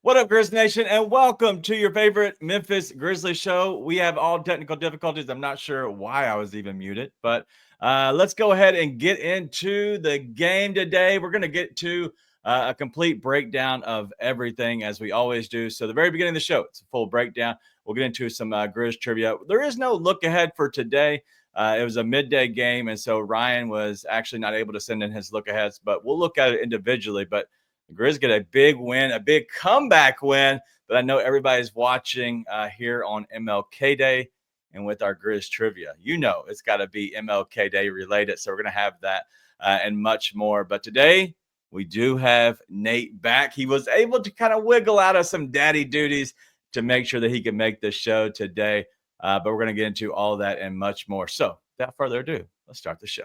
What up, Grizz Nation, and welcome to your favorite Memphis Grizzlies show. We have all technical difficulties. I'm not sure why I was even muted, but let's go ahead and get into the game today. We're going to get to a complete breakdown of everything, as we always do. So the very beginning of the show, it's a full breakdown. We'll get into some Grizz trivia. There is no look ahead for today. It was a midday game, and so Ryan was actually not able to send in his look aheads, but we'll look at it individually. But the Grizz get a big win, a big comeback win that I know everybody's watching here on MLK Day and with our Grizz trivia. You know it's got to be MLK Day related, so we're going to have that and much more. But today we do have Nate back. He was able to kind of wiggle out of some daddy duties to make sure that he could make the show today. But we're going to get into all of that and much more. So without further ado, let's start the show.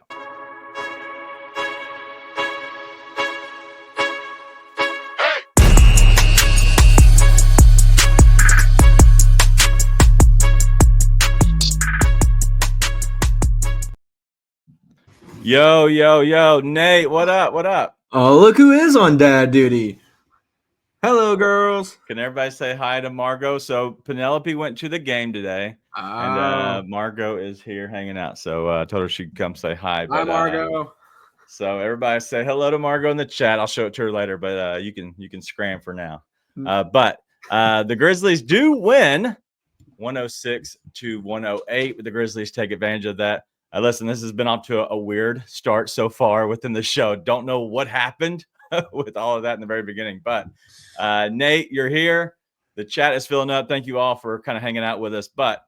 Yo, Nate, what up? What up? Oh, look who is on dad duty. Hello, girls. Can everybody say hi to Margot? So Penelope went to the game today, and Margot is here hanging out. So I told her she'd come say hi. Hi, Margot. So everybody say hello to Margot in the chat. I'll show it to her later, but you can scram for now. But the Grizzlies do win 106-108. The Grizzlies take advantage of that. Listen, this has been off to a weird start so far within the show. Don't know what happened with all of that in the very beginning. But Nate, you're here. The chat is filling up. Thank you all for kind of hanging out with us. But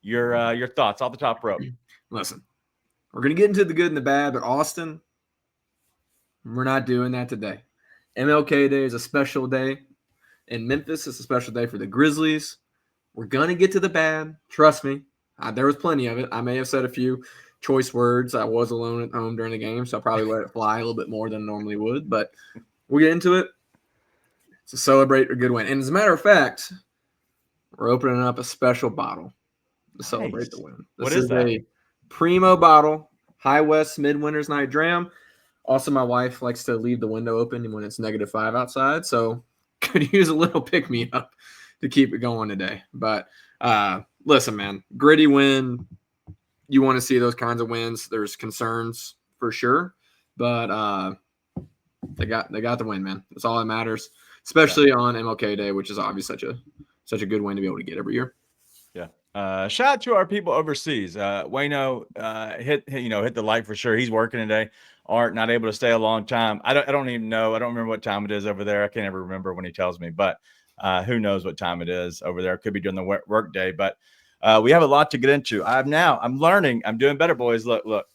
your thoughts off the top rope. Listen, we're going to get into the good and the bad, but Austin, we're not doing that today. MLK Day is a special day. In Memphis, it's a special day for the Grizzlies. We're going to get to the bad. Trust me. There was plenty of it. I may have said a few choice words. I was alone at home during the game, so I probably let it fly a little bit more than I normally would. But we'll get into it to celebrate a good win. And as a matter of fact, we're opening up a special bottle to celebrate the win. What is that? A Primo bottle, High West Midwinter's Night Dram. Also, my wife likes to leave the window open when it's -5 outside, so could use a little pick-me-up to keep it going today. But listen, man, gritty win. You want to see those kinds of wins. There's concerns for sure, but they got the win, man. That's all that matters, especially on MLK Day, which is obviously such a good win to be able to get every year. Yeah. Shout out to our people overseas. Wayno hit the like for sure. He's working today. Art not able to stay a long time. I don't even know. I don't remember what time it is over there. I can't ever remember when he tells me, but who knows what time it is over there. It could be during the work day, but we have a lot to get into. I'm learning. I'm doing better, boys. Look.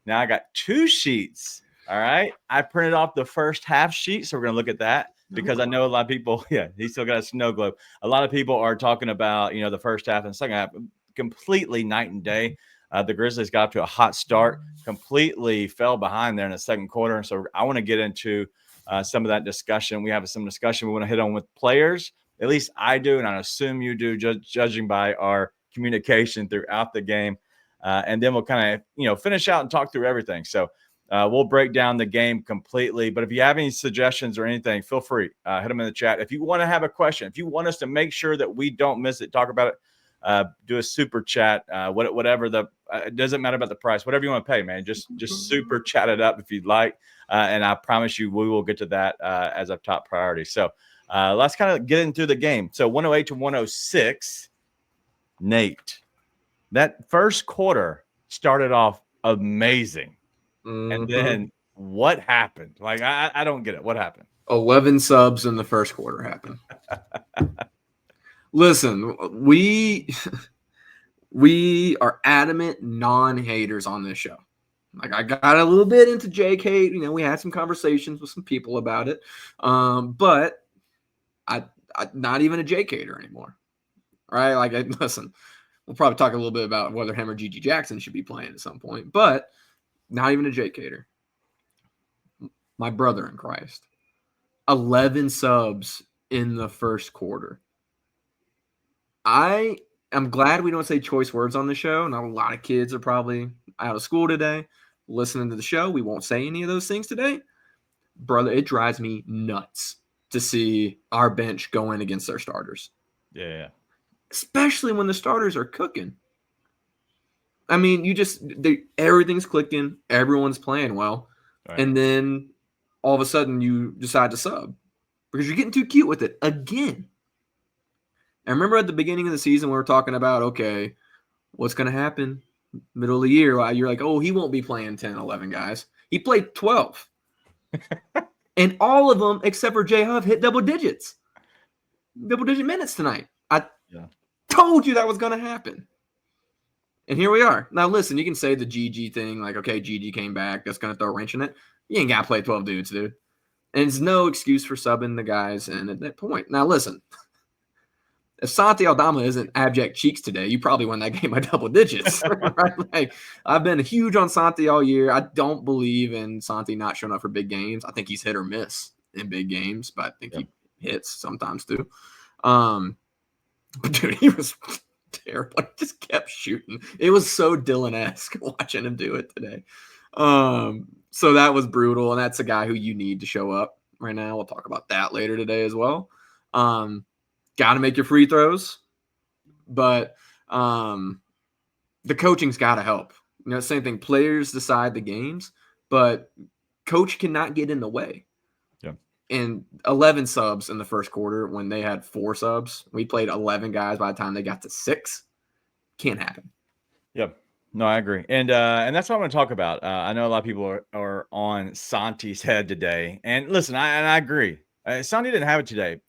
Now I got 2 sheets. All right. I printed off the first half sheet, so we're going to look at that because I know a lot of people, he still got a snow globe. A lot of people are talking about, the first half and second half, completely night and day. The Grizzlies got off to a hot start, completely fell behind there in the second quarter. And so I want to get into some of that discussion. We have some discussion we want to hit on with players. At least I do, and I assume you do, judging by our communication throughout the game. And then we'll kind of, finish out and talk through everything. So we'll break down the game completely. But if you have any suggestions or anything, feel free. Hit them in the chat. If you want to have a question, if you want us to make sure that we don't miss it, talk about it, do a super chat, whatever it doesn't matter about the price, whatever you want to pay, man. Just super chat it up if you'd like. And I promise you we will get to that as a top priority. So let's kind of get into the game. So 108-106, Nate. That first quarter started off amazing. Mm-hmm. And then what happened? Like, I don't get it. What happened? 11 subs in the first quarter happened. Listen, we are adamant non-haters on this show. Like, I got a little bit into Jake hate. We had some conversations with some people about it. But I'm not even a Jake hater anymore. Right? Like, listen, we'll probably talk a little bit about whether him or Gigi Jackson should be playing at some point. But not even a Jake hater. My brother in Christ. 11 subs in the first quarter. I am glad we don't say choice words on the show. Not a lot of kids are probably out of school today listening to the show. We won't say any of those things today. Brother, it drives me nuts to see our bench go in against their starters. Yeah. Especially when the starters are cooking. I mean, everything's clicking, everyone's playing well, Right. and then all of a sudden you decide to sub because you're getting too cute with it again. I remember at the beginning of the season we were talking about, okay, what's going to happen middle of the year? You're like, oh, he won't be playing 10, 11 guys. He played 12. And all of them, except for J-Hub, hit double-digit minutes tonight. I told you that was going to happen. And here we are. Now, listen, you can say the GG thing, like, okay, GG came back. That's going to throw a wrench in it. You ain't got to play 12 dudes, dude. And it's no excuse for subbing the guys. And at that point, now listen, if Santi Aldama isn't abject cheeks today, you probably won that game by double digits. Right? Like, I've been huge on Santi all year. I don't believe in Santi not showing up for big games. I think he's hit or miss in big games, but I think he hits sometimes too. But dude, he was terrible. He just kept shooting. It was so Dylan-esque watching him do it today. So that was brutal, and that's a guy who you need to show up right now. We'll talk about that later today as well. Got to make your free throws, but the coaching's got to help. You know, same thing. Players decide the games, but coach cannot get in the way. Yeah. And 11 subs in the first quarter when they had 4 subs. We played 11 guys by the time they got to 6. Can't happen. Yep. No, I agree. And that's what I'm going to talk about. I know a lot of people are on Santi's head today. And listen, I agree. Santi didn't have it today.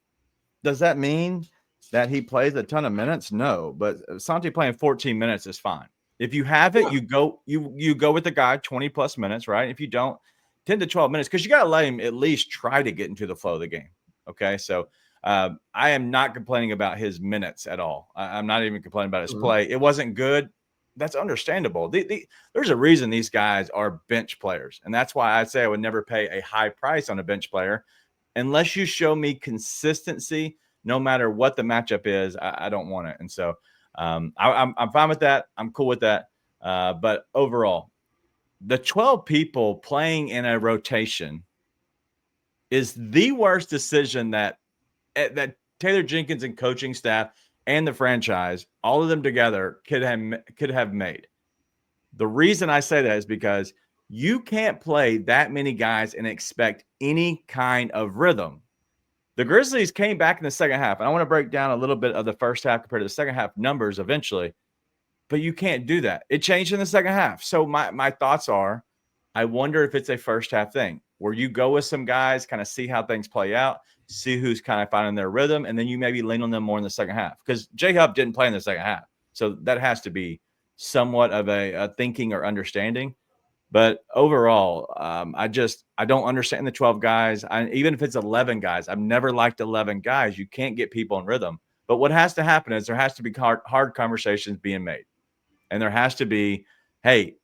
Does that mean that he plays a ton of minutes? No, but Santi playing 14 minutes is fine. If you have it, you go with the guy 20 plus minutes, right? If you don't, 10 to 12 minutes, because you got to let him at least try to get into the flow of the game. Okay, so I am not complaining about his minutes at all. I'm not even complaining about his play. It wasn't good. That's understandable. There's a reason these guys are bench players, and that's why I say I would never pay a high price on a bench player unless you show me consistency. No matter what the matchup is, I don't want it. And so I'm fine with that. I'm cool with that. But overall, the 12 people playing in a rotation is the worst decision that Taylor Jenkins and coaching staff and the franchise, all of them together, could have made. The reason I say that is because you can't play that many guys and expect any kind of rhythm. The Grizzlies came back in the second half, and I want to break down a little bit of the first half compared to the second half numbers eventually, but you can't do that. It changed in the second half. So my thoughts are, I wonder if it's a first half thing where you go with some guys, kind of see how things play out, see who's kind of finding their rhythm, and then you maybe lean on them more in the second half, because J-Hub didn't play in the second half. So that has to be somewhat of a thinking or understanding. But overall, I don't understand the 12 guys. Even if it's 11 guys, I've never liked 11 guys. You can't get people in rhythm. But what has to happen is there has to be hard conversations being made. And there has to be, hey,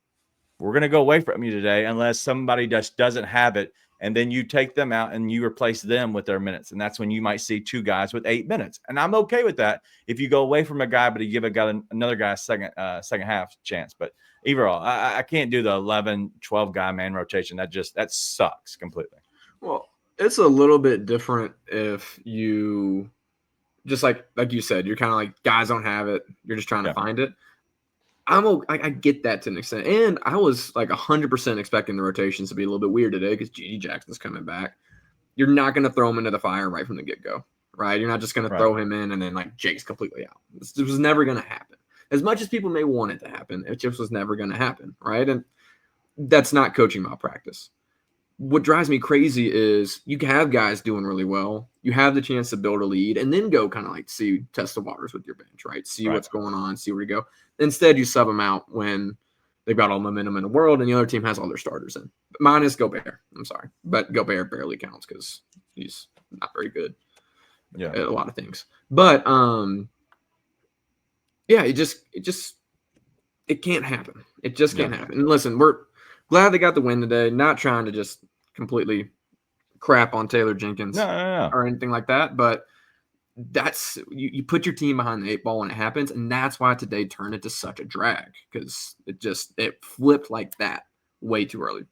we're going to go away from you today unless somebody just doesn't have it. And then you take them out and you replace them with their minutes. And that's when you might see 2 guys with 8 minutes. And I'm okay with that if you go away from a guy, but you give another guy a second half chance. But overall, I can't do the 11, 12 guy man rotation. That sucks completely. Well, it's a little bit different if you just like you said, you're kind of like, guys don't have it. You're just trying to find it. I get that to an extent. And I was like 100% expecting the rotations to be a little bit weird today because G.G. Jackson's coming back. You're not going to throw him into the fire right from the get-go, right? You're not just going to throw him in and then like Jake's completely out. It was never going to happen. As much as people may want it to happen, it just was never going to happen, right? And that's not coaching malpractice. What drives me crazy is you can have guys doing really well. You have the chance to build a lead and then go kind of like test the waters with your bench, right? See what's going on, see where you go. Instead, you sub them out when they've got all the momentum in the world and the other team has all their starters in. Minus Gobert. I'm sorry. But Gobert barely counts because he's not very good at a lot of things. But, it can't happen. It just can't happen. And listen, we're glad they got the win today. Not trying to just completely crap on Taylor Jenkins or anything like that. But that's you put your team behind the 8 ball when it happens, and that's why today turned into such a drag because it flipped like that way too early.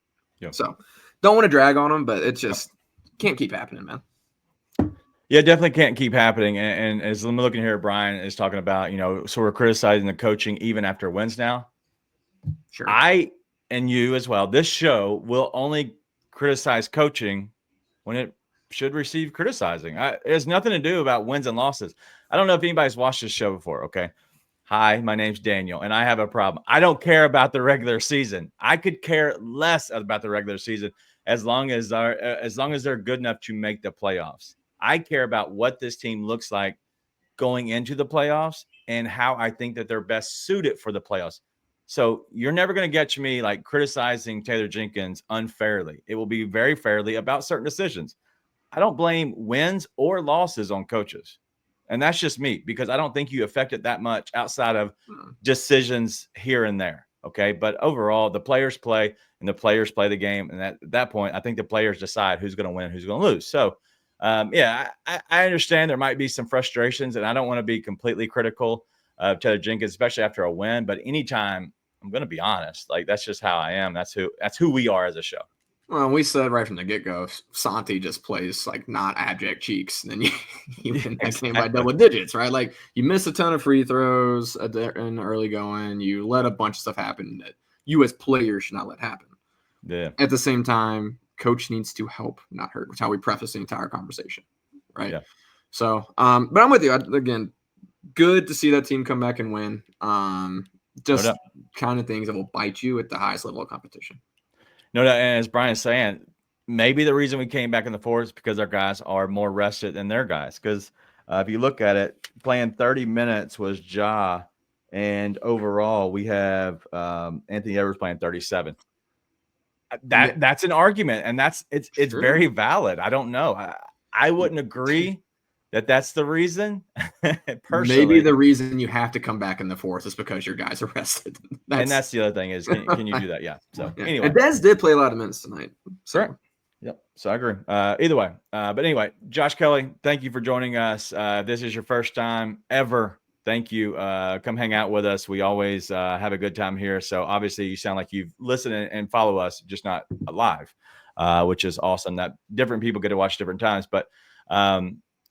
So don't want to drag on them, but it just can't keep happening, man. Yeah, definitely can't keep happening. And as I'm looking here, Brian is talking about, so we're criticizing the coaching even after wins now. Sure. I and you as well. This show will only criticize coaching when it should receive criticizing. It has nothing to do about wins and losses. I don't know if anybody's watched this show before. Okay. Hi, my name's Daniel, and I have a problem. I don't care about the regular season. I could care less about the regular season as long as they're good enough to make the playoffs. I care about what this team looks like going into the playoffs and how I think that they're best suited for the playoffs. So you're never going to get me like criticizing Taylor Jenkins unfairly. It will be very fairly about certain decisions. I don't blame wins or losses on coaches. And that's just me because I don't think you affect it that much outside of decisions here and there. Okay. But overall, the players play and the players play the game. And at that point, I think the players decide who's going to win, who's going to lose. So, I understand there might be some frustrations, and I don't want to be completely critical of Taylor Jenkins, especially after a win. But anytime, I'm going to be honest, like that's just how I am. That's who we are as a show. Well, we said right from the get-go, Santi just plays like not abject cheeks, and then you win that game by double digits, right? Like you miss a ton of free throws in the early going. You let a bunch of stuff happen that you as players should not let happen. Yeah. At the same time, coach needs to help, not hurt. That's how we preface the entire conversation, right? Yeah. So, but I'm with you. Again, good to see that team come back and win. Just kind of things that will bite you at the highest level of competition. No, and as Brian's saying, maybe the reason we came back in the fourth is because our guys are more rested than their guys. Because if you look at it, playing 30 minutes was Ja, and overall we have Anthony Edwards playing 37. That's an argument, and it's Sure. very valid. I don't know. I wouldn't agree that that's the reason. Personally, maybe the reason you have to come back in the fourth is because your guys are rested. And that's the other thing is, can you do that? Yeah. So anyway, and Dez did play a lot of minutes tonight. So. Correct. Yep. So I agree. Either way. But anyway, Josh Kelly, thank you for joining us. This is your first time ever. Thank you. Come hang out with us. We always have a good time here. So obviously you sound like you've listened and follow us, just not live, which is awesome that different people get to watch different times. But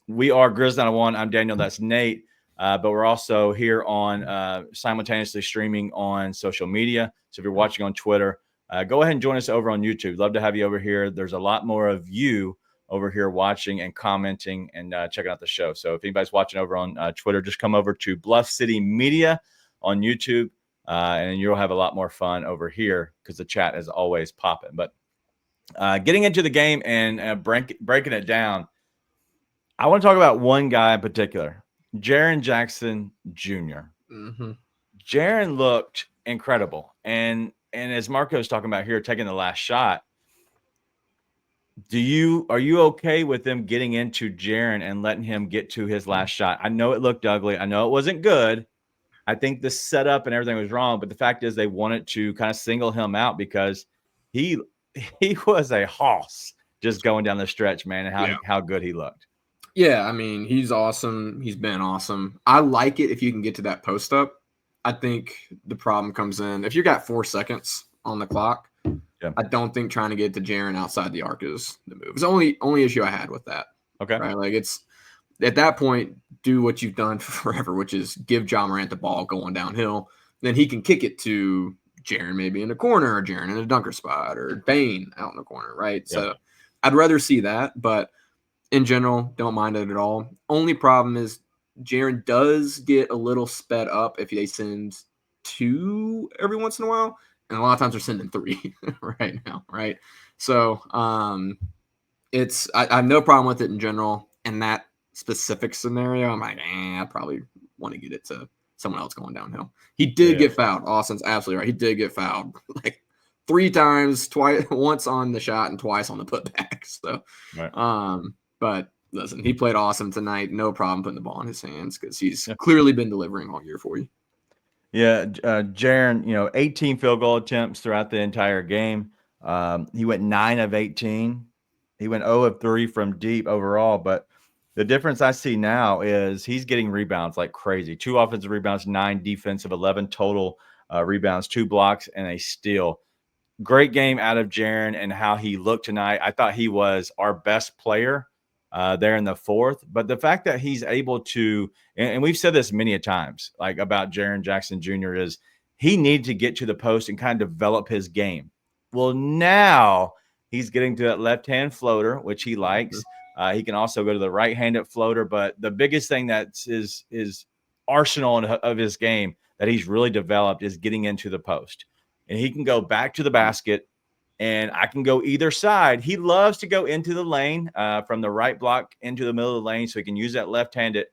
we are Grizz 901. I'm Daniel. That's Nate. But we're also here on simultaneously streaming on social media. So if you're watching on Twitter, go ahead and join us over on YouTube. Love to have you over here. There's a lot more of you over here watching and commenting and checking out the show. So if anybody's watching over on Twitter, just come over to Bluff City Media on YouTube, and you'll have a lot more fun over here because the chat is always popping. But getting into the game and breaking it down, I want to talk about one guy in particular, Jaren Jackson Jr. Mm-hmm. Jaren looked incredible. And as Marco's talking about here, taking the last shot, are you okay with them getting into Jaren and letting him get to his last shot? I know it looked ugly. I know it wasn't good. I think the setup and everything was wrong, but the fact is they wanted to kind of single him out because he was a hoss just going down the stretch, man, and how good he looked. Yeah, I mean, he's awesome. He's been awesome. I like it if you can get to that post up. I think the problem comes in if you got 4 seconds on the clock. Yeah. I don't think trying to get to Jaren outside the arc is the move. It's the only issue I had with that. Okay. Right? Like it's at that point, do what you've done forever, which is give Ja Morant the ball going downhill. Then he can kick it to Jaren maybe in the corner or Jaren in a dunker spot or Bane out in the corner, right? Yeah. So I'd rather see that, but in general, don't mind it at all. Only problem is Jaren does get a little sped up if they send 2 every once in a while. And a lot of times they're sending 3 right now, right? So I have no problem with it in general. In that specific scenario, I'm like, I probably want to get it to someone else going downhill. He did get fouled. Austin's absolutely right. He did get fouled like 3 times, once on the shot and twice on the putback. So, right. But listen, he played awesome tonight. No problem putting the ball in his hands because he's clearly been delivering all year for you. Yeah, Jaren, 18 field goal attempts throughout the entire game. He went 9 of 18. He went 0 of 3 from deep overall. But the difference I see now is he's getting rebounds like crazy. 2 offensive rebounds, 9 defensive, 11 total rebounds, 2 blocks, and a steal. Great game out of Jaren and how he looked tonight. I thought he was our best player there in the fourth. But the fact that he's able to, and we've said this many a times, like about Jaren Jackson Jr., is he needed to get to the post and kind of develop his game. Well, now he's getting to that left-hand floater, which he likes. He can also go to the right-handed floater. But the biggest thing that's his arsenal of his game that he's really developed is getting into the post. And he can go back to the basket, and I can go either side. He loves to go into the lane from the right block into the middle of the lane so he can use that left-handed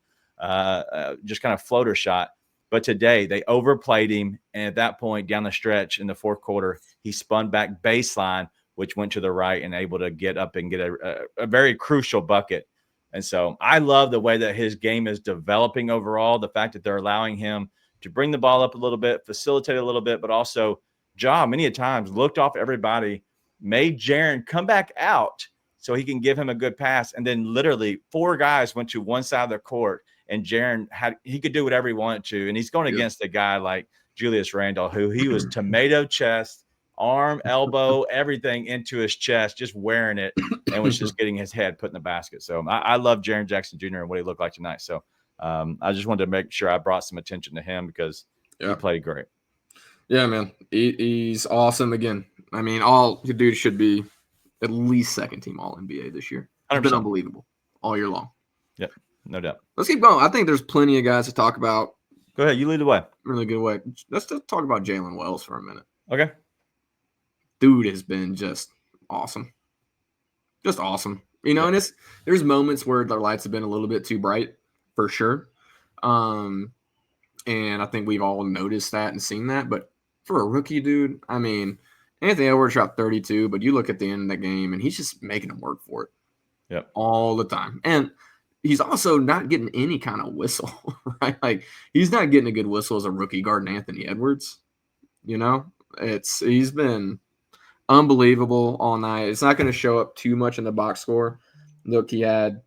just kind of floater shot. But today they overplayed him, and at that point down the stretch in the fourth quarter, he spun back baseline, which went to the right and able to get up and get a very crucial bucket. And so I love the way that his game is developing overall, the fact that they're allowing him to bring the ball up a little bit, facilitate a little bit, but also Ja many a times looked off everybody, made Jaren come back out so he can give him a good pass. And then literally 4 guys went to one side of the court, and Jaren he could do whatever he wanted to. And he's going against a guy like Julius Randle, who he was tomato chest, arm, elbow, everything into his chest, just wearing it, and was just getting his head put in the basket. So I love Jaren Jackson Jr. and what he looked like tonight. So I just wanted to make sure I brought some attention to him because he played great. Yeah, man. He's awesome again. I mean, all the dude should be at least second team All NBA this year. It's been unbelievable all year long. Yep, no doubt. Let's keep going. I think there's plenty of guys to talk about. Go ahead. You lead the way. Really good way. Let's just talk about Jalen Wells for a minute. Okay. Dude has been just awesome. Just awesome. You know, and there's moments where the lights have been a little bit too bright, for sure. And I think we've all noticed that and seen that. But for a rookie, dude, I mean, Anthony Edwards shot 32, but you look at the end of the game, and he's just making him work for it. Yep. All the time. And he's also not getting any kind of whistle, right? Like, he's not getting a good whistle as a rookie guarding Anthony Edwards. You know, he's been unbelievable all night. It's not going to show up too much in the box score. Look, he had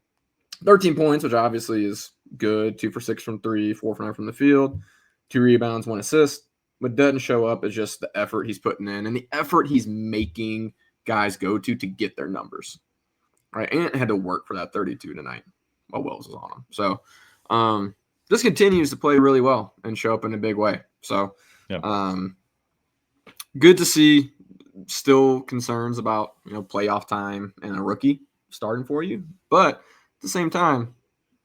13 points, which obviously is good. 2 for 6 from 3, 4 for 9 from the field, 2 rebounds, 1 assist. What doesn't show up is just the effort he's putting in and the effort he's making guys go to get their numbers. Right. And had to work for that 32 tonight while Wells was on him. So this continues to play really well and show up in a big way. So good to see. Still concerns about, playoff time and a rookie starting for you. But at the same time,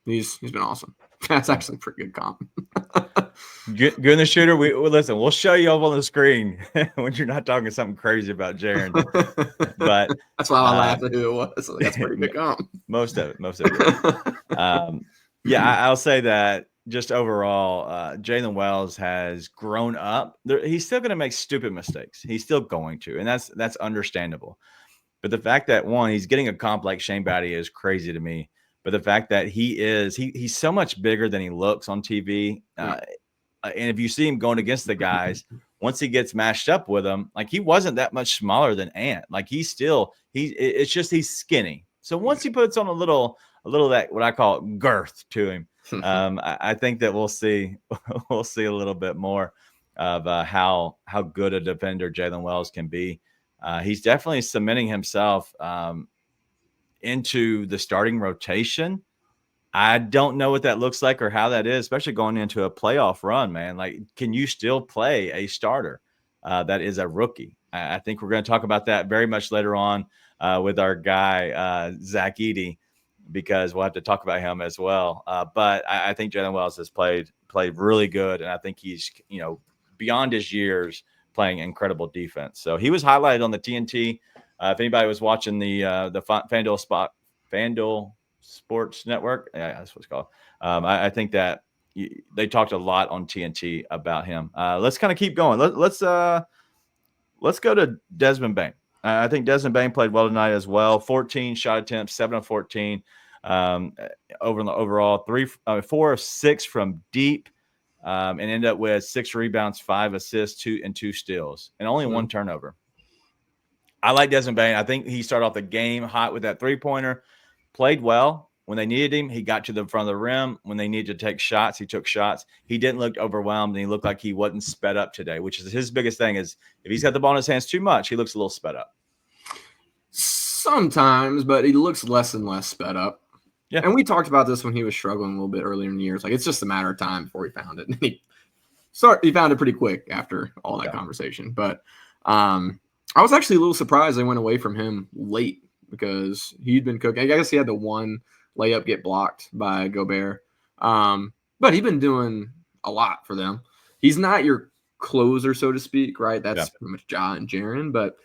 he's been awesome. That's actually a pretty good comp. Good in the shooter. Listen, we'll show you up on the screen when you're not talking something crazy about Jaren. But that's why I laughed at who it was. So that's pretty good comp. Most of it. I'll say that just overall, Jalen Wells has grown up. He's still going to make stupid mistakes. He's still going to, and that's understandable. But the fact that, one, he's getting a comp like Shane Battier is crazy to me. But the fact that he's so much bigger than he looks on TV. And if you see him going against the guys, once he gets matched up with them, like, he wasn't that much smaller than Ant. Like, it's just he's skinny. So once he puts on a little that what I call girth to him, I think that we'll see a little bit more of how good a defender Jalen Wells can be. He's definitely cementing himself into the starting rotation. I don't know what that looks like or how that is, especially going into a playoff run, man. Like, can you still play a starter that is a rookie? I think we're going to talk about that very much later on with our guy, Zach Edey, because we'll have to talk about him as well. But I think Jalen Wells has played really good, and I think he's, beyond his years, playing incredible defense. So he was highlighted on the TNT. If anybody was watching the FanDuel Sports Network, that's what it's called. I think that they talked a lot on TNT about him. Let's kind of keep going. Let's go to Desmond Bane. I think Desmond Bane played well tonight as well. 14 shot attempts, 7 of 14 overall. 4 of 6 from deep, and ended up with 6 rebounds, 5 assists, 2 steals, and only 1 turnover. I like Desmond Bane. I think he started off the game hot with that 3-pointer. Played well. When they needed him, he got to the front of the rim. When they needed to take shots, he took shots. He didn't look overwhelmed, and he looked like he wasn't sped up today, which is his biggest thing. Is if he's got the ball in his hands too much, he looks a little sped up. Sometimes, but he looks less and less sped up. Yeah. And we talked about this when he was struggling a little bit earlier in the year. It's like it's just a matter of time before he found it. And he found it pretty quick after all that conversation. But I was actually a little surprised they went away from him late because he'd been cooking. I guess he had the one layup get blocked by Gobert. But he'd been doing a lot for them. He's not your closer, so to speak, right? That's pretty much Ja and Jaren. But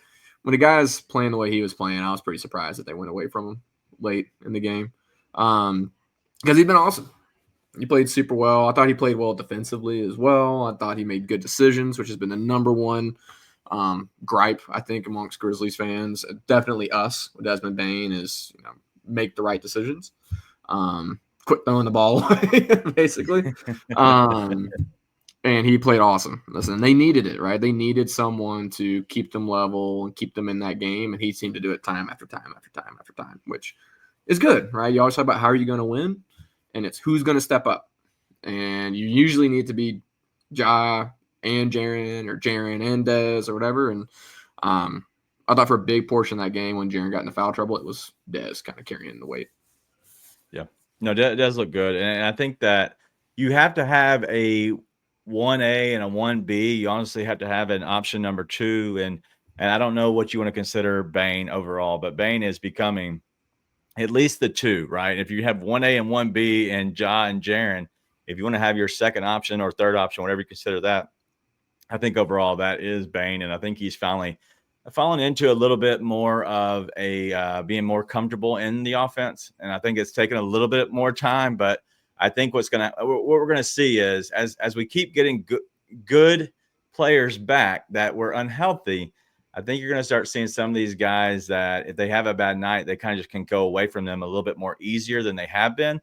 when a guy's playing the way he was playing, I was pretty surprised that they went away from him late in the game. Because he'd been awesome. He played super well. I thought he played well defensively as well. I thought he made good decisions, which has been the number one gripe, I think, amongst Grizzlies fans. Definitely us with Desmond Bane is make the right decisions. Quit throwing the ball away, basically. And he played awesome. Listen, they needed it, right? They needed someone to keep them level and keep them in that game, and he seemed to do it time after time after time after time, which is good, right? You always talk about how are you going to win, and it's who's going to step up. And you usually need to be Ja and Jaren or Jaren and Dez or whatever. And I thought for a big portion of that game when Jaren got into foul trouble, it was Dez kind of carrying the weight. Yeah. No, it does look good. And I think that you have to have a 1A and a 1B. You honestly have to have an option number 2. And I don't know what you want to consider Bane overall, but Bane is becoming at least the 2, right? If you have 1A and 1B and Ja and Jaren, if you want to have your second option or third option, whatever you consider that, I think overall that is Bane. And I think he's finally fallen into a little bit more of a being more comfortable in the offense. And I think it's taken a little bit more time, but I think what we're going to see is as we keep getting good players back that were unhealthy, I think you're going to start seeing some of these guys that if they have a bad night, they kind of just can go away from them a little bit more easier than they have been.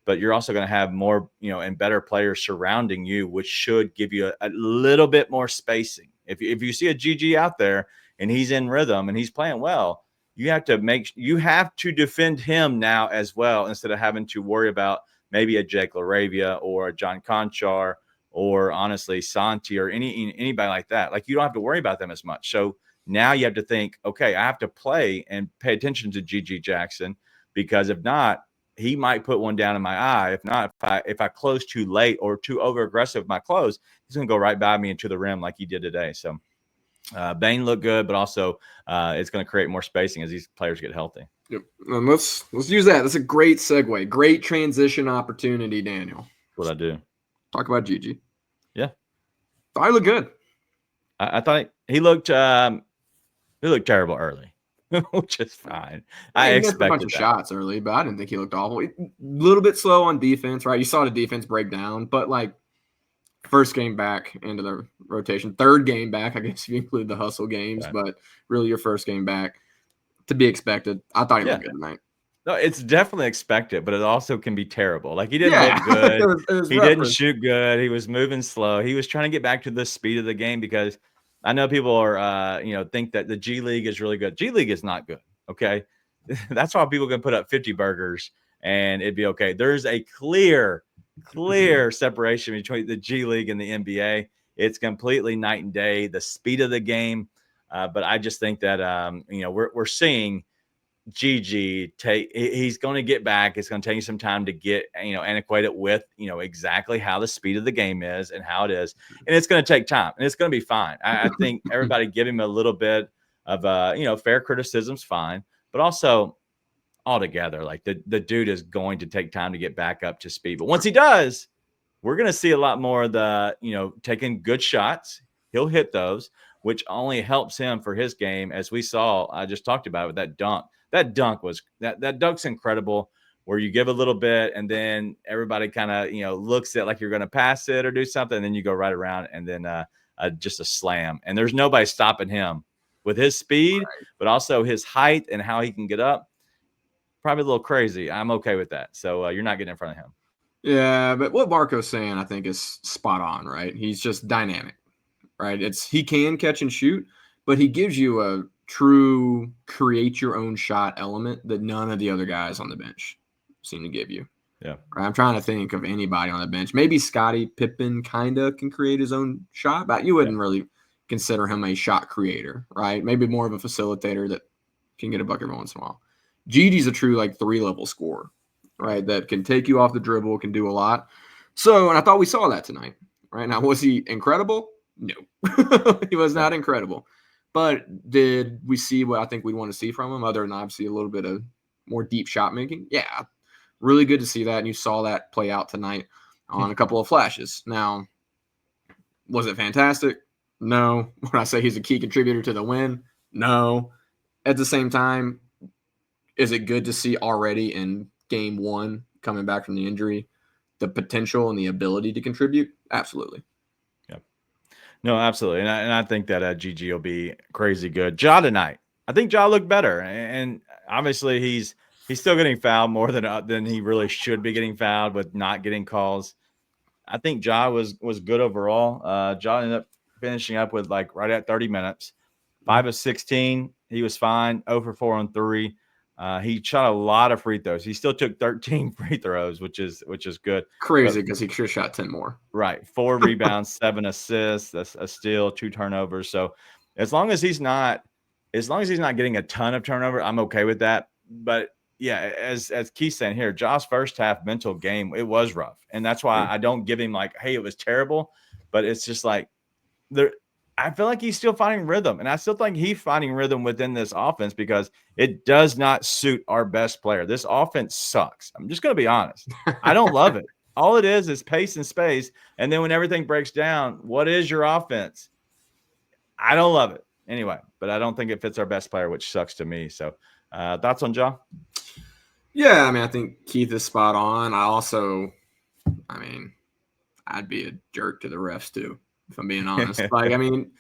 But you're also going to have more, and better players surrounding you, which should give you a little bit more spacing. If you see a GG out there and he's in rhythm and he's playing well, you have to defend him now as well, instead of having to worry about maybe a Jake LaRavia or a John Conchar or honestly Santi or anybody like that. Like, you don't have to worry about them as much. So now you have to think, okay, I have to play and pay attention to GG Jackson, because if not, he might put one down in my eye. If not, if I close too late or too over aggressive with my close, he's going to go right by me into the rim like he did today. So Bane looked good, but also it's going to create more spacing as these players get healthy. Yep. And let's use that. That's a great segue. Great transition opportunity, Daniel. That's what I do. Talk about Gigi. Yeah. Thought he looked good. I thought he looked terrible early, which is fine. I expected a bunch of shots early, but I didn't think he looked awful. A little bit slow on defense, right? You saw the defense break down, but like first game back into the rotation, third game back, I guess if you include the hustle games, but really your first game back, to be expected. I thought he looked good tonight. No, it's definitely expected, but it also can be terrible. Like, he didn't look good. He didn't shoot good. He was moving slow. He was trying to get back to the speed of the game, because I know people are, think that the G League is really good. G League is not good. Okay. That's why people can put up 50 burgers and it'd be okay. There's a clear separation between the G League and the NBA. It's completely night and day, the speed of the game. But I just think that, we're seeing GG he's going to get back. It's going to take some time to get, antiquated with, exactly how the speed of the game is and how it is. And it's going to take time and it's going to be fine. I think everybody give him a little bit of, fair criticism's fine, but also altogether, like the dude is going to take time to get back up to speed. But once he does, we're going to see a lot more of the, taking good shots. He'll hit those, which only helps him for his game. As we saw, I just talked about it with that dunk. That dunk's incredible, where you give a little bit and then everybody kind of, looks at like you're going to pass it or do something. And then you go right around and then just a slam. And there's nobody stopping him with his speed, but also his height and how he can get up. Probably a little crazy. I'm okay with that. So you're not getting in front of him. Yeah, but what Marco's saying, I think, is spot on, right? He's just dynamic, right? He can catch and shoot, but he gives you a true create your own shot element that none of the other guys on the bench seem to give you. Yeah. Right? I'm trying to think of anybody on the bench. Maybe Scottie Pippen kind of can create his own shot, but you wouldn't really consider him a shot creator, right? Maybe more of a facilitator that can get a bucket every once in a while. Gigi's a true like 3-level scorer. right, that can take you off the dribble, can do a lot. So, and I thought we saw that tonight. Right now, was he incredible? No, he was not incredible. But did we see what I think we want to see from him, other than obviously a little bit of more deep shot making? Yeah, really good to see that. And you saw that play out tonight on a couple of flashes. Now, was it fantastic? No. When I say he's a key contributor to the win, no. At the same time, is it good to see already in game one, coming back from the injury, the potential and the ability to contribute? Absolutely. Yep. No, absolutely. And I think that GG will be crazy good. Ja tonight. I think Ja looked better. And obviously he's still getting fouled more than he really should be getting fouled with not getting calls. I think Ja was good overall. Ja ended up finishing up with like right at 30 minutes. 5 of 16. He was fine. 0 for 4 on 3. He shot a lot of free throws. He still took 13 free throws, which is good. Crazy because he should have shot 10 more. Right. 4 rebounds, 7 assists, that's a steal, 2 turnovers. So as long as he's not getting a ton of turnover, I'm okay with that. But yeah, as Keith's saying here, Josh's first half mental game, it was rough. And that's why I don't give him like, hey, it was terrible. But it's just like I feel like he's still finding rhythm. And I still think he's finding rhythm within this offense because it does not suit our best player. This offense sucks. I'm just going to be honest. I don't love it. All it is pace and space. And then when everything breaks down, what is your offense? I don't love it. Anyway, but I don't think it fits our best player, which sucks to me. So thoughts on Ja? Yeah, I mean, I think Keith is spot on. I'd be a jerk to the refs too, if I'm being honest. Like, I mean,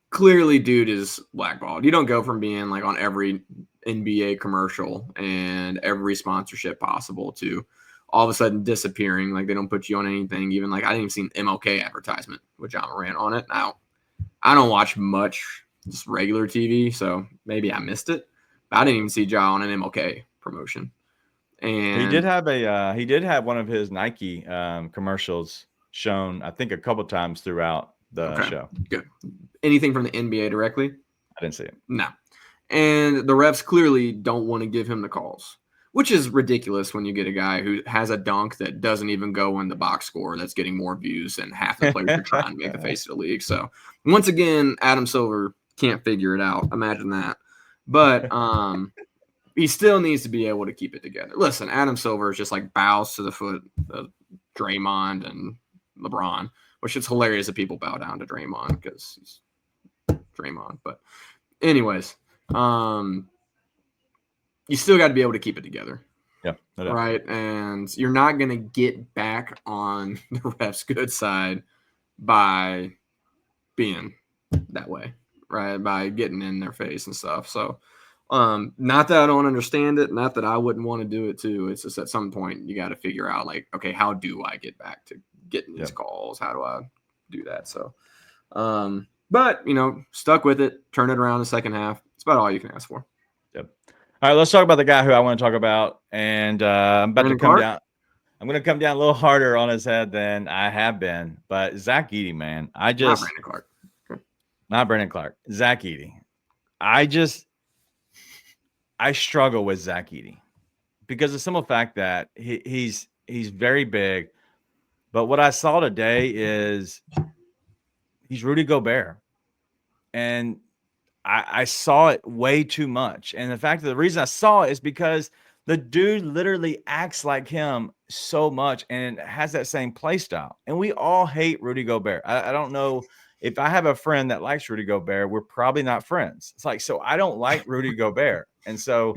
clearly dude is blackballed. You don't go from being like on every NBA commercial and every sponsorship possible to all of a sudden disappearing. Like, they don't put you on anything. Even like, I didn't even see an MLK advertisement with John Morant on it. Now, I don't watch much just regular TV, so maybe I missed it. But I didn't even see Ja on an MLK promotion. And he did have one of his Nike commercials shown, I think, a couple times throughout the show. Good. Anything from the NBA directly? I didn't see it. No. And the refs clearly don't want to give him the calls, which is ridiculous when you get a guy who has a dunk that doesn't even go in the box score that's getting more views than half the players are trying to make the face of the league. So once again, Adam Silver can't figure it out. Imagine that. But he still needs to be able to keep it together. Listen, Adam Silver is just like bows to the foot of Draymond and LeBron, which is hilarious that people bow down to Draymond because he's Draymond. But anyways, you still got to be able to keep it together. Yeah. No, right. And you're not going to get back on the ref's good side by being that way, right? By getting in their face and stuff. So, not that I don't understand it, not that I wouldn't want to do it too. It's just at some point you got to figure out like, okay, how do I get back to getting these calls? How do I do that? So, but stuck with it, turn it around the second half. It's about all you can ask for. Yep. All right, let's talk about the guy who I want to talk about. And I'm about to come down. I'm going to come down a little harder on his head than I have been. But Zach Edey, man, not Brandon Clark. Not Brandon Clark. Zach Edey. I struggle with Zach Edey because the simple fact that he's very big. But what I saw today is he's Rudy Gobert. And I saw it way too much. And the reason I saw it is because the dude literally acts like him so much and has that same play style. And we all hate Rudy Gobert. I don't know if I have a friend that likes Rudy Gobert, we're probably not friends. It's like, so I don't like Rudy Gobert. And so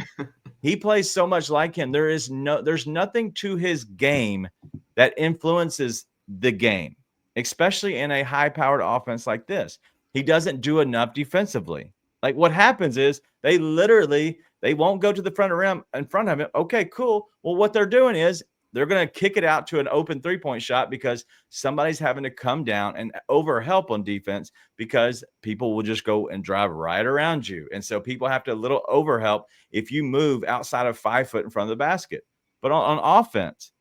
he plays so much like him. There's nothing to his game that influences the game, especially in a high-powered offense like this. He doesn't do enough defensively. Like what happens is they won't go to the front of rim in front of him. Okay, cool. Well, what they're doing is they're going to kick it out to an open three-point shot because somebody's having to come down and overhelp on defense because people will just go and drive right around you. And so people have to a little overhelp if you move outside of 5 foot in front of the basket. But on offense,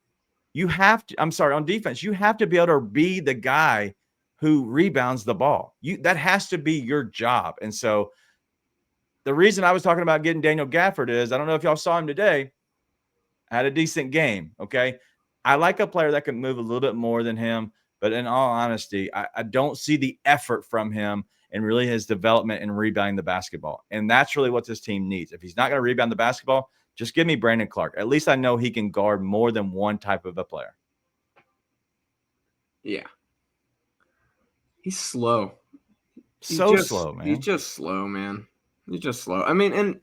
on defense, you have to be able to be the guy who rebounds the ball. That has to be your job. And so the reason I was talking about getting Daniel Gafford is, I don't know if y'all saw him today. had a decent game. Okay. I like a player that can move a little bit more than him, but in all honesty, I don't see the effort from him and really his development in rebounding the basketball. And that's really what this team needs. If he's not going to rebound the basketball, just give me Brandon Clark. At least I know he can guard more than one type of a player. Yeah. He's slow. Slow, man. He's just slow, man. He's just slow. I mean, and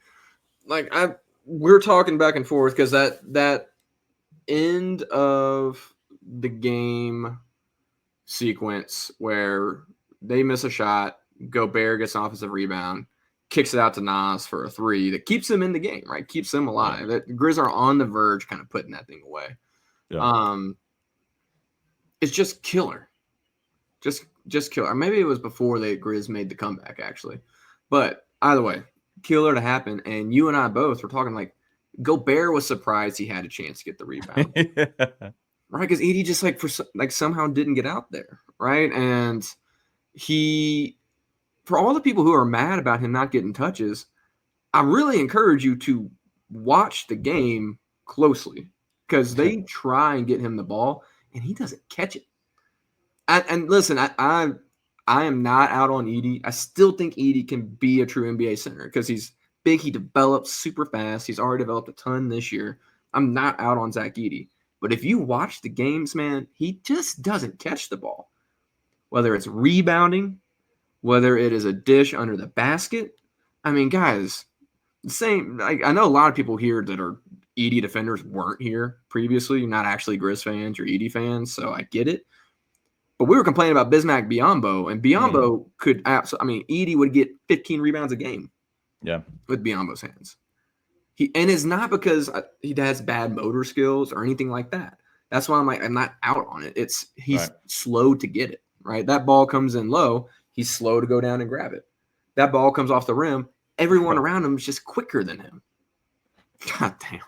like we're talking back and forth because that end of the game sequence where they miss a shot, Gobert gets an offensive rebound, kicks it out to Nas for a three that keeps them in the game, right? Keeps them alive. Yeah. The Grizz are on the verge, kind of putting that thing away. Yeah. It's just killer. Just killer. Maybe it was before the Grizz made the comeback, actually. But either way, killer to happen. And you and I both were talking like Gobert was surprised he had a chance to get the rebound. Yeah. Right? Because Edie just somehow didn't get out there. Right. And for all the people who are mad about him not getting touches, I really encourage you to watch the game closely because they try and get him the ball and he doesn't catch it. And listen, I am not out on Edie. I still think Edie can be a true NBA center because he's big. He develops super fast. He's already developed a ton this year. I'm not out on Zach Edey. But if you watch the games, man, he just doesn't catch the ball. Whether it's rebounding, whether it is a dish under the basket. I mean, guys, the same. I know a lot of people here that are Edey defenders weren't here previously. You're not actually Grizz fans, you're Edey fans, so I get it. But we were complaining about Bismack Biyombo, and Biyombo could absolutely. Edey would get 15 rebounds a game. Yeah, with Biyombo's hands. And it's not because he has bad motor skills or anything like that. That's why I'm not out on it. He's slow to get it. Right, that ball comes in low. He's slow to go down and grab it. That ball comes off the rim. Everyone around him is just quicker than him. God damn.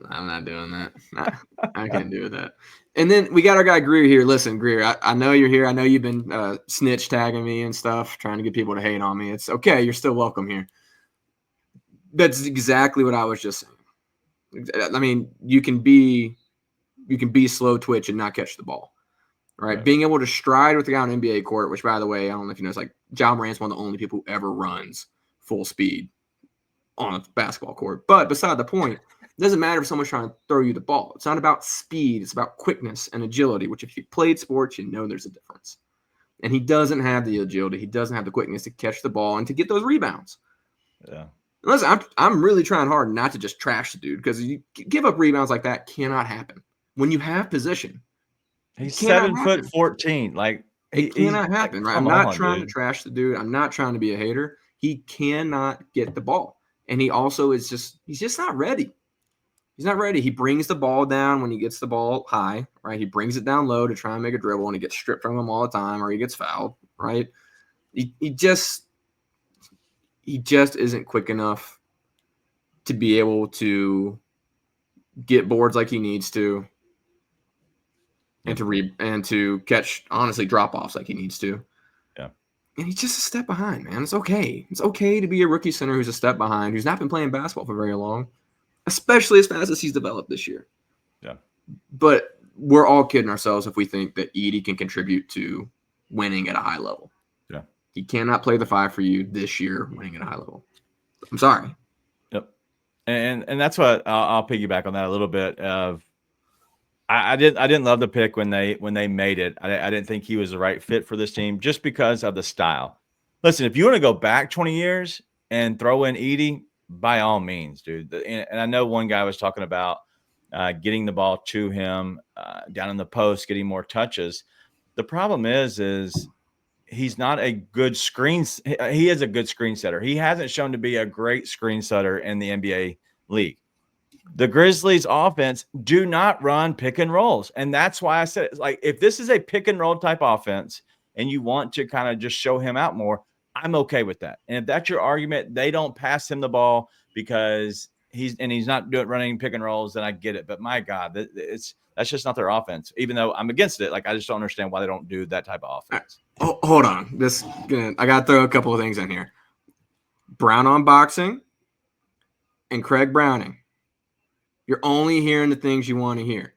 I'm not doing that. I can't do that. And then we got our guy Greer here. Listen, Greer, I know you're here. I know you've been snitch tagging me and stuff, trying to get people to hate on me. It's okay. You're still welcome here. That's exactly what I was just saying. I mean, you can be slow twitch and not catch the ball, right? Being able to stride with the guy on NBA court, which, by the way, I don't know if you know, it's like Ja Morant's one of the only people who ever runs full speed on a basketball court. But beside the point, it doesn't matter if someone's trying to throw you the ball. It's not about speed. It's about quickness and agility, which if you played sports, you know there's a difference. And he doesn't have the agility. He doesn't have the quickness to catch the ball and to get those rebounds. Yeah. Listen, I'm really trying hard not to just trash the dude because you give up rebounds like that cannot happen. When you have position, he's 7'14". Like it cannot happen, right? I'm not trying to trash the dude. I'm not trying to be a hater. He cannot get the ball. And he also he's just not ready. He's not ready. He brings the ball down when he gets the ball high, right? He brings it down low to try and make a dribble, and he gets stripped from him all the time, or he gets fouled, right? He just isn't quick enough to be able to get boards like he needs to, and to catch, honestly, drop-offs like he needs to. Yeah. And he's just a step behind, man. It's okay. It's okay to be a rookie center who's a step behind, who's not been playing basketball for very long, especially as fast as he's developed this year. Yeah. But we're all kidding ourselves if we think that Edey can contribute to winning at a high level. Yeah. He cannot play the five for you this year winning at a high level. I'm sorry. Yep. And that's what I'll piggyback on that a little bit of I didn't love the pick when they made it. I didn't think he was the right fit for this team just because of the style. Listen, if you want to go back 20 years and throw in Edey, by all means, dude. And I know one guy was talking about getting the ball to him down in the post, getting more touches. The problem is he's not a good screen. He is a good screen setter. He hasn't shown to be a great screen setter in the NBA league. The Grizzlies offense do not run pick and rolls. And that's why I said, it's like, if this is a pick and roll type offense and you want to kind of just show him out more, I'm okay with that. And if that's your argument, they don't pass him the ball because he's not running pick and rolls, then I get it. But my God, that's just not their offense. Even though I'm against it, like I just don't understand why they don't do that type of offense. Oh, hold on. I got to throw a couple of things in here. Brown on boxing and Craig Browning, you're only hearing the things you want to hear.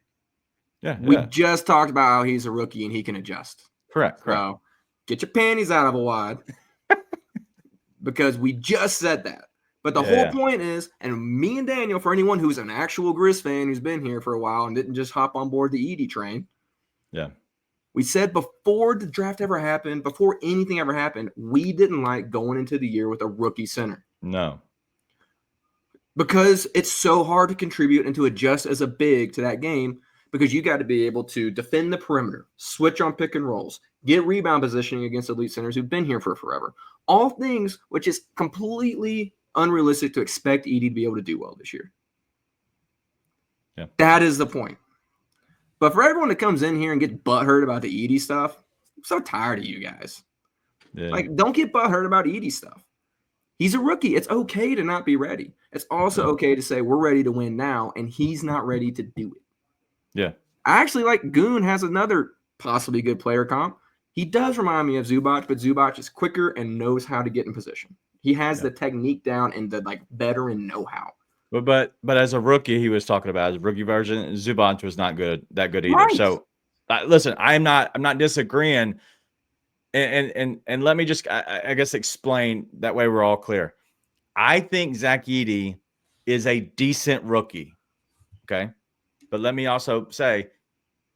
Yeah. We just talked about how he's a rookie and he can adjust. Correct. So get your panties out of a wad because we just said that. But the whole point is, and me and Daniel, for anyone who's an actual Grizz fan who's been here for a while and didn't just hop on board the Edey train. Yeah. We said before the draft ever happened, before anything ever happened, we didn't like going into the year with a rookie center. No. Because it's so hard to contribute and to adjust as a big to that game because you got to be able to defend the perimeter, switch on pick and rolls, get rebound positioning against elite centers who've been here for forever. All things which is completely unrealistic to expect Edey to be able to do well this year. Yeah. That is the point. But for everyone that comes in here and gets butthurt about the Edey stuff, I'm so tired of you guys. Yeah. Like, don't get butthurt about Edey stuff. He's a rookie. It's okay to not be ready. It's also okay to say we're ready to win now, and he's not ready to do it. Yeah. I actually like Goon has another possibly good player comp. He does remind me of Zubac, but Zubac is quicker and knows how to get in position. He has the technique down and the veteran know-how. But as a rookie, he was talking about as a rookie version. Zubac was not that good either. Right. So listen, I'm not disagreeing. And let me just, I guess, explain that way we're all clear. I think Zach Edey is a decent rookie, okay? But let me also say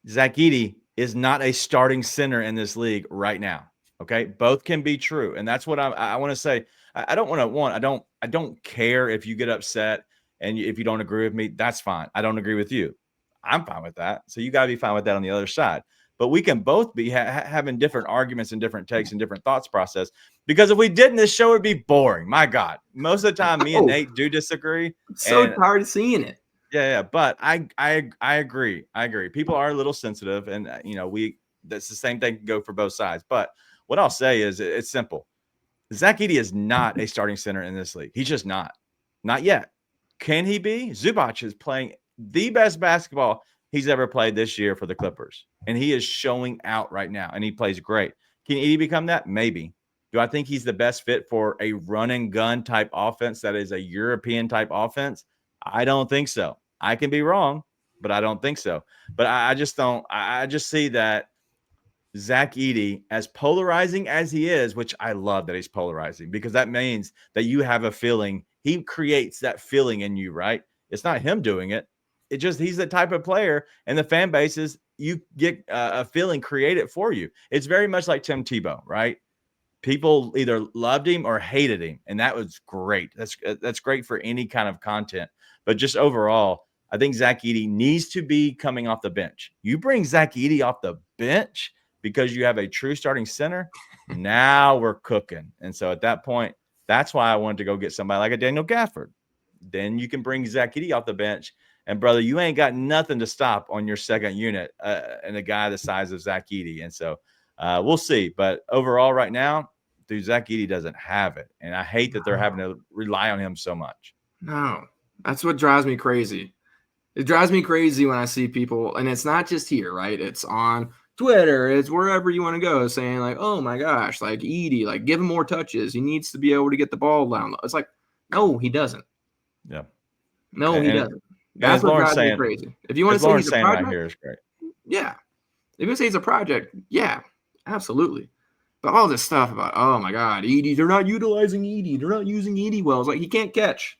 Zach Edey is not a starting center in this league right now, okay? Both can be true, and that's what I want to say. I don't care if you get upset and if you don't agree with me. That's fine. I don't agree with you. I'm fine with that. So you got to be fine with that on the other side. But we can both be having different arguments and different takes and different thoughts process. Because if we didn't, this show would be boring. My God. Most of the time, me and Nate do disagree. I'm so tired of seeing it. Yeah. But I agree. I agree. People are a little sensitive. And, that's the same thing can go for both sides. But what I'll say is it's simple. Zach Edey is not a starting center in this league. He's just not. Not yet. Can he be? Zubac is playing the best basketball he's ever played this year for the Clippers. And he is showing out right now. And he plays great. Can Edey become that? Maybe. Do I think he's the best fit for a run and gun type offense that is a European type offense? I don't think so. I can be wrong, but I don't think so. But I just don't. I just see that Zach Edey, as polarizing as he is, which I love that he's polarizing because that means that you have a feeling. He creates that feeling in you, right? It's not him doing it. It just he's the type of player, and the fan bases you get a feeling created for you. It's very much like Tim Tebow, right? People either loved him or hated him, and that was great. That's great for any kind of content. But just overall, I think Zach Edey needs to be coming off the bench. You bring Zach Edey off the bench because you have a true starting center. Now we're cooking, and so at that point, that's why I wanted to go get somebody like a Daniel Gafford. Then you can bring Zach Edey off the bench. And, brother, you ain't got nothing to stop on your second unit and a guy the size of Zach Edey. And so we'll see. But overall right now, dude, Zach Edey doesn't have it. And I hate that they're having to rely on him so much. No, that's what drives me crazy. It drives me crazy when I see people, and it's not just here, right? It's on Twitter. It's wherever you want to go saying like, oh, my gosh, like Edey, like give him more touches. He needs to be able to get the ball down. It's like, no, he doesn't. Yeah. No, he doesn't. That's what drives me crazy. If you want to say he's a project, right here is great. Yeah. If you say he's a project, yeah, absolutely. But all this stuff about, oh my God, Edey, they're not utilizing Edey. They're not using Edey well. It's like he can't catch.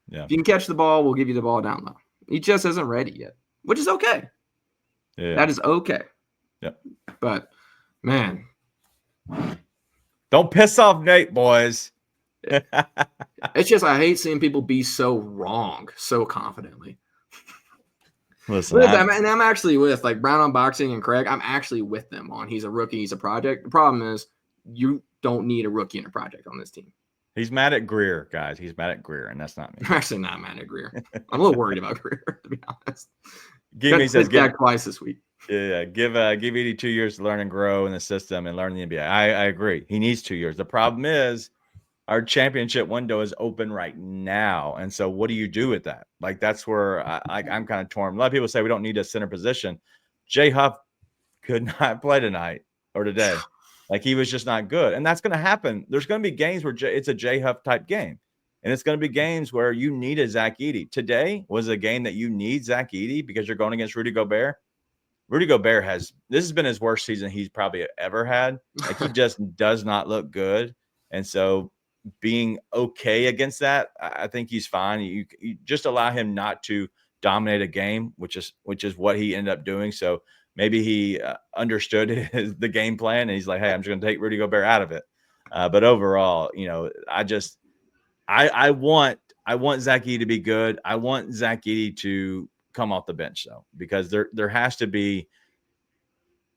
Yeah. If you can catch the ball, we'll give you the ball down low. He just isn't ready yet, which is okay. Yeah. That is okay. Yep. But man, don't piss off Nate, boys. It's just I hate seeing people be so wrong so confidently. Listen, I'm actually with like Brown Unboxing and Craig. I'm actually with them on he's a rookie, he's a project. The problem is you don't need a rookie and a project on this team. He's mad at Greer, guys. He's mad at Greer, and that's not me. I'm actually not mad at Greer. I'm a little worried about Greer, to be honest. Says back twice this week. Yeah, give Edey 2 years to learn and grow in the system and learn the NBA. I agree. He needs 2 years. The problem is our championship window is open right now. And so what do you do with that? Like, that's where I'm kind of torn. A lot of people say we don't need a center position. Jay Huff could not play tonight or today. Like, he was just not good. And that's going to happen. There's going to be games where it's a Jay Huff type game. And it's going to be games where you need a Zach Edey. Today was a game that you need Zach Edey because you're going against Rudy Gobert. Rudy Gobert this has been his worst season he's probably ever had. Like, he just does not look good. And so being okay against that, I think he's fine. You just allow him not to dominate a game, which is what he ended up doing. So maybe he understood the game plan, and he's like, hey, I'm just going to take Rudy Gobert out of it. But overall, I want Zach Edey to be good. I want Zach Edey to come off the bench, though, because there has to be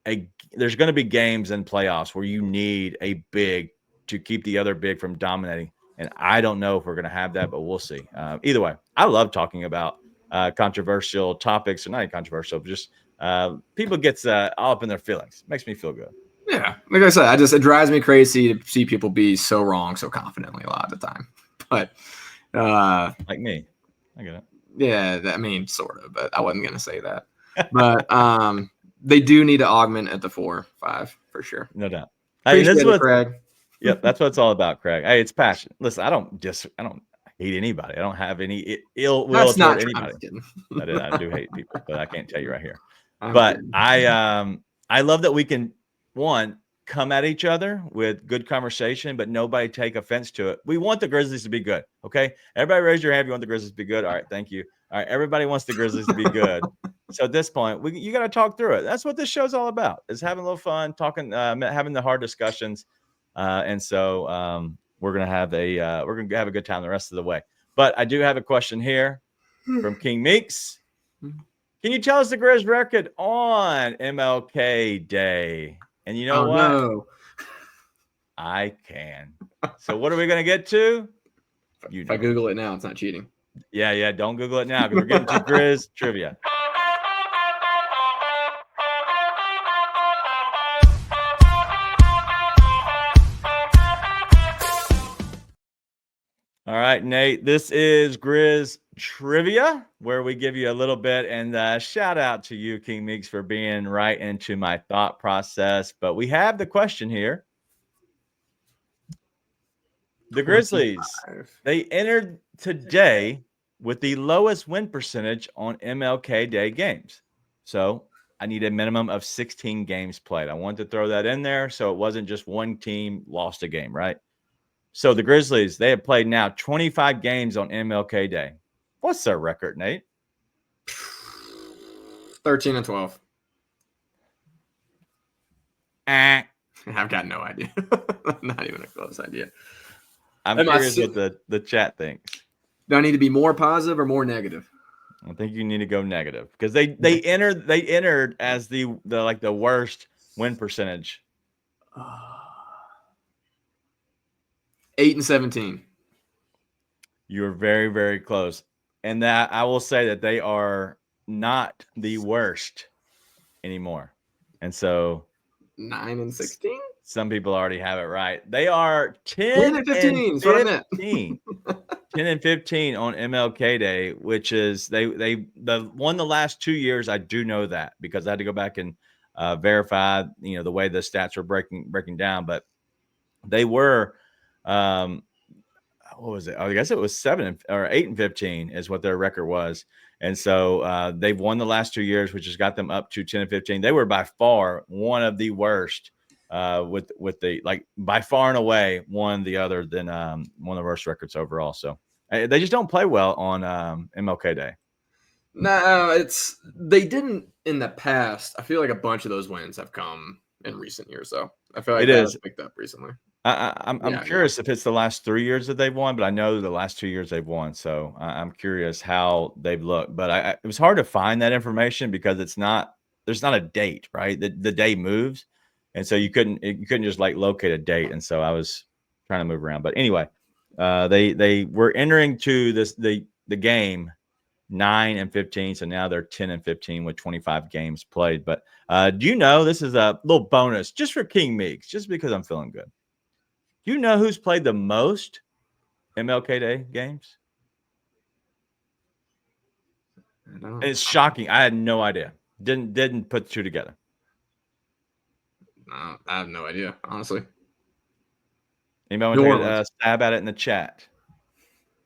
there's going to be games in playoffs where you need a big to keep the other big from dominating. And I don't know if we're going to have that, but we'll see. Either way, I love talking about controversial topics, or not controversial, but just people gets all up in their feelings. Makes me feel good. Yeah, like I said, it drives me crazy to see people be so wrong so confidently a lot of the time. But like me, I get it. Yeah, I mean, sort of, but I wasn't gonna say that. But they do need to augment at the 4-5 for sure. No doubt. Appreciate it, Craig. Yep, that's what it's all about, Craig. Hey, it's passion. Listen, I don't hate anybody. I don't have any ill will toward anybody. I do hate people, but I can't tell you right here. But I love that we can come at each other with good conversation, but nobody take offense to it. We want the Grizzlies to be good. Okay. Everybody raise your hand if you want the Grizzlies to be good. All right. Thank you. All right. Everybody wants the Grizzlies to be good. So at this point, you got to talk through it. That's what this show's all about, is having a little fun, talking, having the hard discussions. And so we're going to have a good time the rest of the way. But I do have a question here from King Meeks. Can you tell us the Grizz record on MLK Day? And you know what? No. I can. So what are we going to get to? If I Google it now, it's not cheating. Yeah. Don't Google it now, because we're getting to Grizz trivia. All right, Nate, this is Grizz Trivia, where we give you a little bit, and shout out to you, King Meeks, for being right into my thought process. But we have the question here. The Grizzlies, they entered today with the lowest win percentage on MLK Day games. So I need a minimum of 16 games played. I wanted to throw that in there so it wasn't just one team lost a game, right? So the Grizzlies, they have played now 25 games on MLK Day. What's their record, Nate? 13-12. I've got no idea. Not even a close idea. I'm curious what the chat thinks. Do I need to be more positive or more negative? I think you need to go negative, because they entered as the worst win percentage. 8-17. You're very, very close. And that I will say that they are not the worst anymore. And so 9-16. Some people already have it right. They are 10-15. That's what I meant. 10-15 on MLK Day, which is they won the last 2 years. I do know that, because I had to go back and verify, the way the stats were breaking down. But they were, what was it? I guess it was 8-15 is what their record was. And so they've won the last 2 years, which has got them up to 10-15. They were by far one of the worst. With by far and away one the other than one of the worst records overall. So they just don't play well on MLK Day. No, they didn't in the past. I feel like a bunch of those wins have come in recent years, though. I feel like that's picked up recently. I'm curious if it's the last 3 years that they've won, but I know the last 2 years they've won. So I'm curious how they've looked. But it was hard to find that information, because there's not a date, right? The day moves. And so you couldn't just locate a date. And so I was trying to move around. But anyway, they were entering to the game 9-15. So now they're 10-15 with 25 games played. But do you know, this is a little bonus just for King Meeks, just because I'm feeling good. Do you know who's played the most MLK Day games? It's shocking. I had no idea. Didn't put the two together. I have no idea, honestly. Anybody want to take a stab at it in the chat?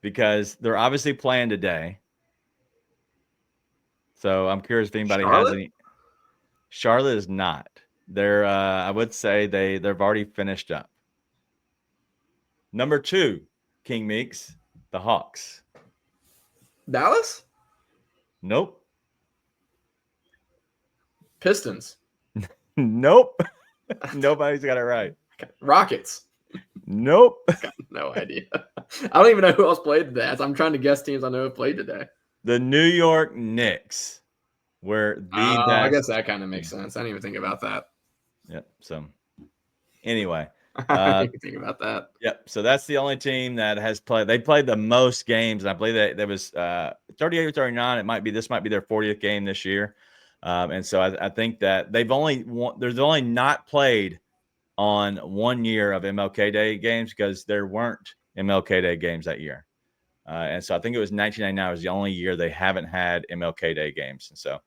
because they're obviously playing today. So I'm curious if anybody has Charlotte? any. Charlotte is not. They're I would say they've already finished up. Number 2, King Meeks, the Hawks. Dallas? Nope. Pistons? Nope. Nobody's got it right. Rockets? Nope. Got no idea. I don't even know who else played today. I'm trying to guess teams I know have played today. The New York Knicks were the best. I guess that kind of makes sense. I didn't even think about that. Yep. So anyway, I didn't even think about that. yep. So that's the only team that has played. They played the most games. And I believe that there was 38 or 39. This might be their 40th game this year. And so I think that they've only not played on 1 year of MLK Day games because there weren't MLK Day games that year. And so I think it was 1999 was the only year they haven't had MLK Day games. And so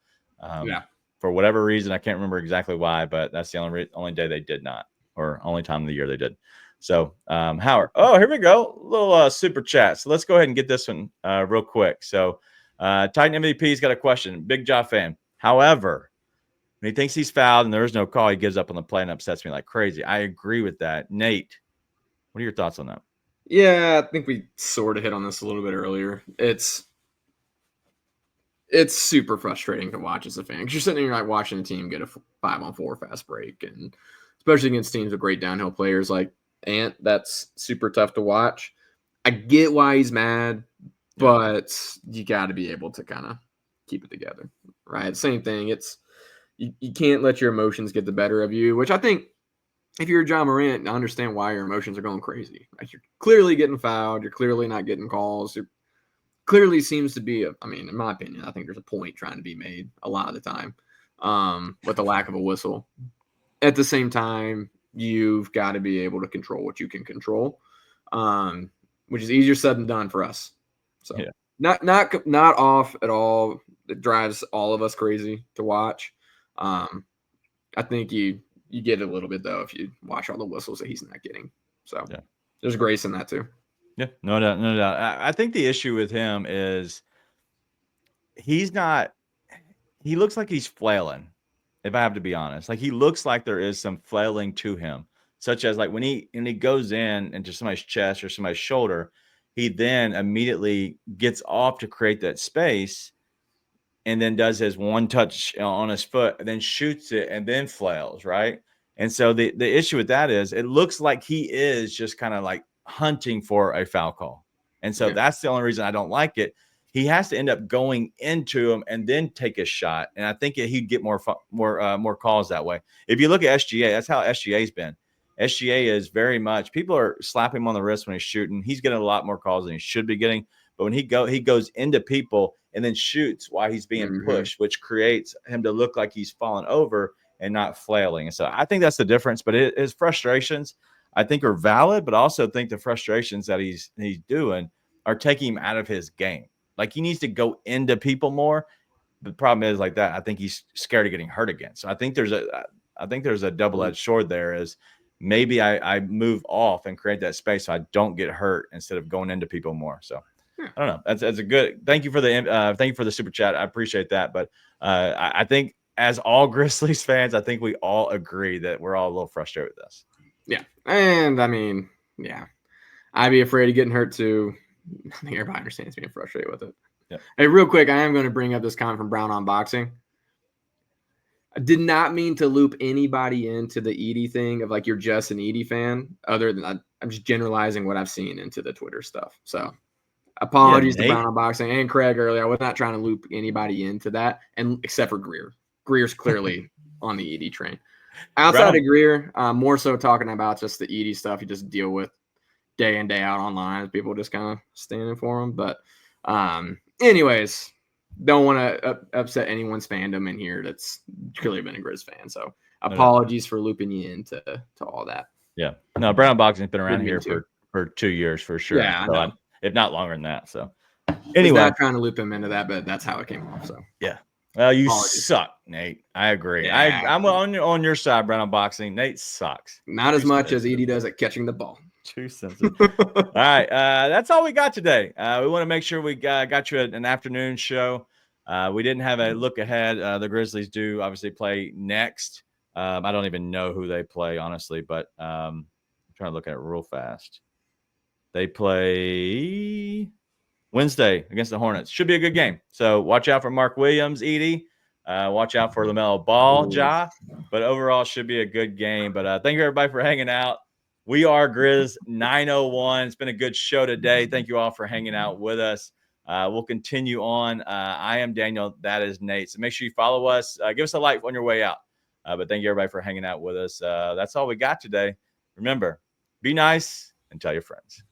for whatever reason, I can't remember exactly why, but that's the only day they did not, or only time of the year they did. So Howard, here we go. A little super chat. So let's go ahead and get this one real quick. So Titan MVP's got a question. Big Jaw fan. However, when he thinks he's fouled and there is no call, he gives up on the play and upsets me like crazy. I agree with that. Nate, what are your thoughts on that? Yeah, I think we sort of hit on this a little bit earlier. It's super frustrating to watch as a fan because you're sitting there like watching a team get a 5-on-4 fast break, and especially against teams with great downhill players like Ant, that's super tough to watch. I get why he's mad, but you got to be able to kind of keep it together, right? Same thing. It's you can't let your emotions get the better of you, which I think if you're John Morant, I understand why your emotions are going crazy. Like you're clearly getting fouled. You're clearly not getting calls. There clearly seems to be in my opinion, I think there's a point trying to be made a lot of the time with the lack of a whistle. At the same time, you've got to be able to control what you can control, which is easier said than done for us. So not off at all. It drives all of us crazy to watch. I think you get a little bit though if you watch all the whistles that he's not getting. So there's grace in that too. Yeah, no doubt. I think the issue with him is he looks like he's flailing, if I have to be honest. Like he looks like there is some flailing to him, such as like when he goes into somebody's chest or somebody's shoulder, he then immediately gets off to create that space and then does his one touch on his foot and then shoots it and then flails, right? And so the issue with that is it looks like he is just kind of like hunting for a foul call. And so that's the only reason I don't like it. He has to end up going into him and then take a shot. And I think he'd get more calls that way. If you look at SGA, that's how SGA's been. SGA is very much, people are slapping him on the wrist when he's shooting. He's getting a lot more calls than he should be getting. But when he goes into people and then shoots while he's being pushed, which creates him to look like he's falling over and not flailing. And so I think that's the difference. But his frustrations, I think, are valid, but also think the frustrations that he's doing are taking him out of his game. Like he needs to go into people more. The problem is like that. I think he's scared of getting hurt again. So I think there's a double-edged sword there. Is maybe I move off and create that space so I don't get hurt instead of going into people more. So I don't know. That's a good. Thank you for the super chat. I appreciate that. But I think as all Grizzlies fans, I think we all agree that we're all a little frustrated with this. Yeah, and I'd be afraid of getting hurt too. I think everybody understands being frustrated with it. Yeah. Hey, real quick, I am going to bring up this comment from Brown on Boxing. I did not mean to loop anybody into the Edie thing of like you're just an Edie fan. Other than I'm just generalizing what I've seen into the Twitter stuff. So apologies to Brown on Boxing and Craig earlier. I was not trying to loop anybody into that, and except for Greer. Greer's clearly on the Edie train. Outside of Greer, more so talking about just the Edie stuff you just deal with day in, day out online. People just kind of standing for him. But anyways, don't want to upset anyone's fandom in here that's clearly been a Grizz fan. So apologies for looping you into all that. Yeah. No, Brown Boxing's been around here for 2 years for sure. Yeah, so if not longer than that. So anyway, not trying to loop him into that, but that's how it came off. So yeah. Well, you suck, Nate. I agree. Yeah. I'm on your side, Brown Boxing. Nate sucks. Not as much as Edie does at catching the ball. Too sensitive. All right. That's all we got today. We want to make sure we got you an afternoon show. We didn't have a look ahead. The Grizzlies do obviously play next. I don't even know who they play, honestly, but I'm trying to look at it real fast. They play Wednesday against the Hornets. Should be a good game. So watch out for Mark Williams, Edie. Watch out for LaMelo Ball, Ja. But overall, should be a good game. But thank you, everybody, for hanging out. We are Grizz 901. It's been a good show today. Thank you all for hanging out with us. We'll continue on. I am Daniel. That is Nate. So make sure you follow us. Give us a like on your way out. But thank you, everybody, for hanging out with us. That's all we got today. Remember, be nice and tell your friends.